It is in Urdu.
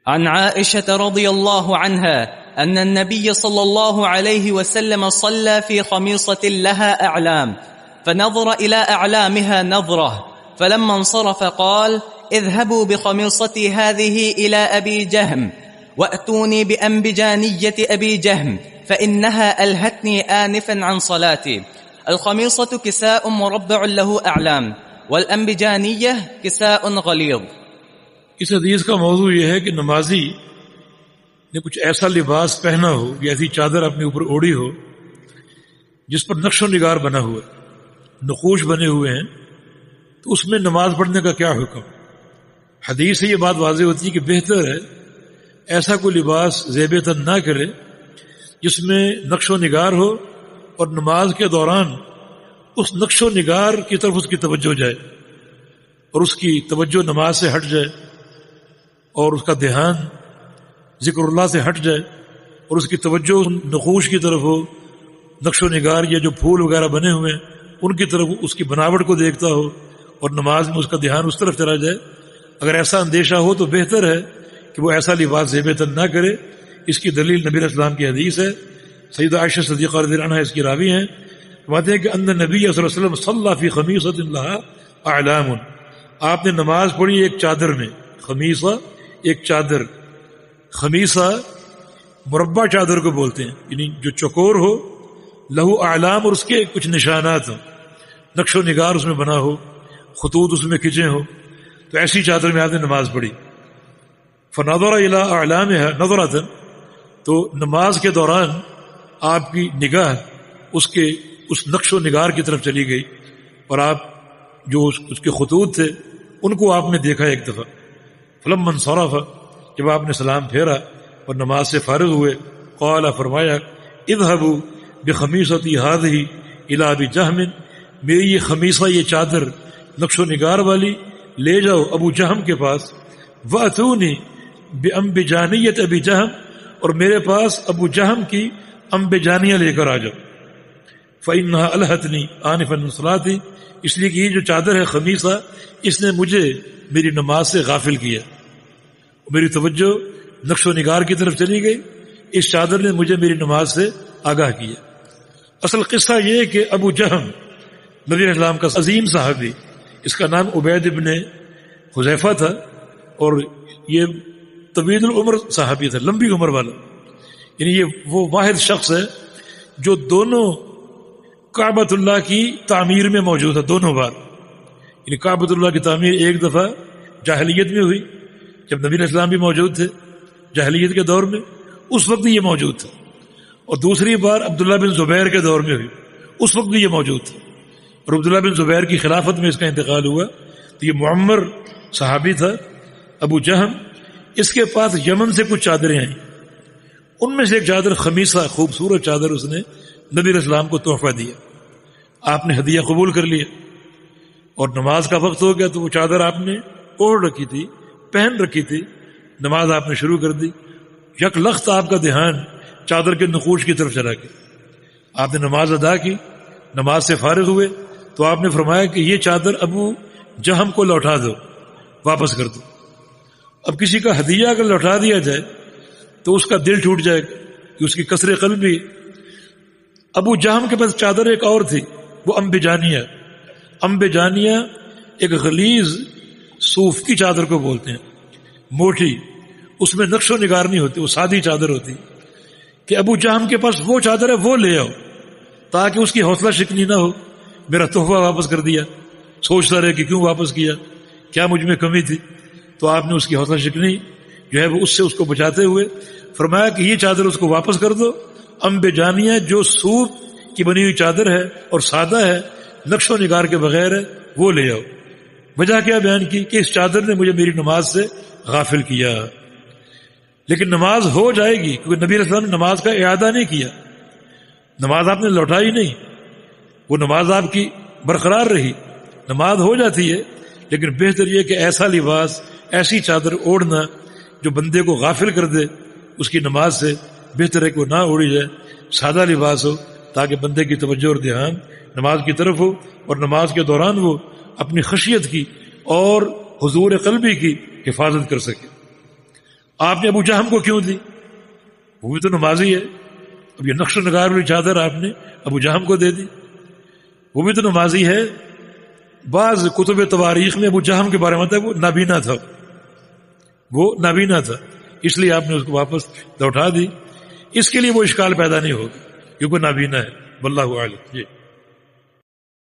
عن عائشة رضي الله عنها أن النبي صلى الله عليه وسلم صلى في خميصة لها أعلام فنظر إلى أعلامها نظرة فلما انصرف قال اذهبوا بخميصتي هذه إلى أبي جهم وأتوني بأنبجانية أبي جهم فإنها ألهتني آنفا عن صلاتي. الخميصة كساء مربع له أعلام والأنبجانية كساء غليظ. اس حدیث کا موضوع یہ ہے کہ نمازی نے کچھ ایسا لباس پہنا ہو یا ایسی چادر اپنے اوپر اوڑھی ہو جس پر نقش و نگار بنا ہوا ہے، نقوش بنے ہوئے ہیں، تو اس میں نماز پڑھنے کا کیا حکم؟ حدیث سے یہ بات واضح ہوتی ہے کہ بہتر ہے ایسا کوئی لباس زیب تن نہ کرے جس میں نقش و نگار ہو اور نماز کے دوران اس نقش و نگار کی طرف اس کی توجہ جائے اور اس کی توجہ نماز سے ہٹ جائے اور اس کا دھیان ذکر اللہ سے ہٹ جائے اور اس کی توجہ نقوش کی طرف ہو، نقش و نگار یا جو پھول وغیرہ بنے ہوئے ہیں ان کی طرف اس کی بناوٹ کو دیکھتا ہو اور نماز میں اس کا دھیان اس طرف چلا جائے. اگر ایسا اندیشہ ہو تو بہتر ہے کہ وہ ایسا لباس زیب تن نہ کرے. اس کی دلیل نبی علیہ السلام کی حدیث ہے. سیدہ عائشہ صدیقہ رضی اللہ عنہا اس کی راوی ہیں، فرماتے ہیں کہ ان نبی صلی اللہ علیہ وسلم صلی فی خمیصۃ لہا اعلام، آپ نے نماز پڑھی ایک چادر میں. خمیصہ ایک چادر، خمیصہ مربع چادر کو بولتے ہیں، یعنی جو چوکور ہو، لہو اعلام اور اس کے کچھ نشانات ہوں، نقش و نگار اس میں بنا ہو، خطوط اس میں کھنچے ہوں، تو ایسی چادر میں آپ نے نماز پڑھی. فنظر الی اعلامها نظرۃ، تو نماز کے دوران آپ کی نگاہ اس نقش و نگار کی طرف چلی گئی اور آپ جو اس کے خطوط تھے ان کو آپ نے دیکھا ایک دفعہ. فلما انصرف، جب آپ نے سلام پھیرا اور نماز سے فارغ ہوئے، قال، فرمایا، اذهبوا بخمیصتی هذه الى ابی جہم، میری یہ خمیصہ، یہ چادر نقش و نگار والی لے جاؤ ابو جہم کے پاس. واتونی بانبجانیۃ ابی جہم، اور میرے پاس ابو جہم کی انبجانیہ لے کر آ جاؤ. فإنها ألهتني آنفا عن صلاتي، اس لیے کہ یہ جو چادر ہے خمیصہ، اس نے مجھے میری نماز سے غافل کیا، میری توجہ نقش و نگار کی طرف چلی گئی، اس چادر نے مجھے میری نماز سے آگاہ کیا. اصل قصہ یہ کہ ابو جہم نبی علیہ السلام کا عظیم صحابی، اس کا نام عبید ابن حذیفہ تھا، اور یہ طویل العمر صحابی تھا، لمبی عمر والا. یعنی یہ وہ واحد شخص ہے جو دونوں کعبۃ اللہ کی تعمیر میں موجود ہے، دونوں بار. یعنی کعبۃ اللہ کی تعمیر ایک دفعہ جاہلیت میں ہوئی جب نبی علیہ السلام بھی موجود تھے، جاہلیت کے دور میں اس وقت بھی یہ موجود تھا، اور دوسری بار عبداللہ بن زبیر کے دور میں ہوئی، اس وقت بھی یہ موجود تھا، اور عبداللہ بن زبیر کی خلافت میں اس کا انتقال ہوا. تو یہ معمر صحابی تھا ابو جہم. اس کے پاس یمن سے کچھ چادریں آئیں، ان میں سے ایک چادر خمیصہ، خوبصورت چادر، اس نے نبی علیہ السلام کو تحفہ دیا. آپ نے ہدیہ قبول کر لیا اور نماز کا وقت ہو گیا تو وہ چادر آپ نے اوڑھ رکھی تھی، پہن رکھی تھی، نماز آپ نے شروع کر دی. یک لخت آپ کا دھیان چادر کے نقوش کی طرف چلا گیا. آپ نے نماز ادا کی، نماز سے فارغ ہوئے تو آپ نے فرمایا کہ یہ چادر ابو جہم کو لوٹا دو، واپس کر دو. اب کسی کا ہدیہ اگر لوٹا دیا جائے تو اس کا دل ٹوٹ جائے گا کہ اس کی کسر قلب بھی. ابو جہم کے پاس چادر ایک اور تھی، وہ انبجانیہ. انبجانیہ ایک غلیظ صوف کی چادر کو بولتے ہیں، موٹی، اس میں نقش و نگار نہیں ہوتی، وہ سادی چادر ہوتی. کہ ابو جہم کے پاس وہ چادر ہے، وہ لے آؤ تاکہ اس کی حوصلہ شکنی نہ ہو. میرا تحفہ واپس کر دیا، سوچتا رہے کہ کیوں واپس کیا، کیا مجھ میں کمی تھی. تو آپ نے اس کی حوصلہ شکنی جو ہے وہ اس سے اس کو بچاتے ہوئے فرمایا کہ یہ چادر اس کو واپس کر دو. انبجانیہ جو صوف کی بنی ہوئی چادر ہے اور سادہ ہے، نقش و نگار کے بغیر ہے، وہ لے آؤ. وجہ کیا بیان کی کہ اس چادر نے مجھے میری نماز سے غافل کیا. لیکن نماز ہو جائے گی، کیونکہ نبی علیہ السلام نے نماز کا اعادہ نہیں کیا، نماز آپ نے لوٹائی نہیں، وہ نماز آپ کی برقرار رہی. نماز ہو جاتی ہے، لیکن بہتر یہ کہ ایسا لباس، ایسی چادر اوڑھنا جو بندے کو غافل کر دے اس کی نماز سے، بہتر ہے کہ وہ نہ اوڑھی جائے. سادہ لباس ہو تاکہ بندے کی توجہ اور دھیان نماز کی طرف ہو، اور نماز کے دوران وہ اپنی خشیت کی اور حضور قلبی کی حفاظت کر سکے. آپ نے ابو جہم کو کیوں دی؟ وہ بھی تو نمازی ہے. اب یہ نقش و نگار والی چادر آپ نے ابو جہم کو دے دی، وہ بھی تو نمازی ہے. بعض کتب تواریخ میں ابو جہم کے بارے میں آتا ہے وہ نابینا تھا، وہ نابینا تھا، اس لیے آپ نے اس کو واپس لوٹا دی. اس کے لیے وہ اشکال پیدا نہیں ہوگا کیونکہ نابینا ہے. واللہ اعلم.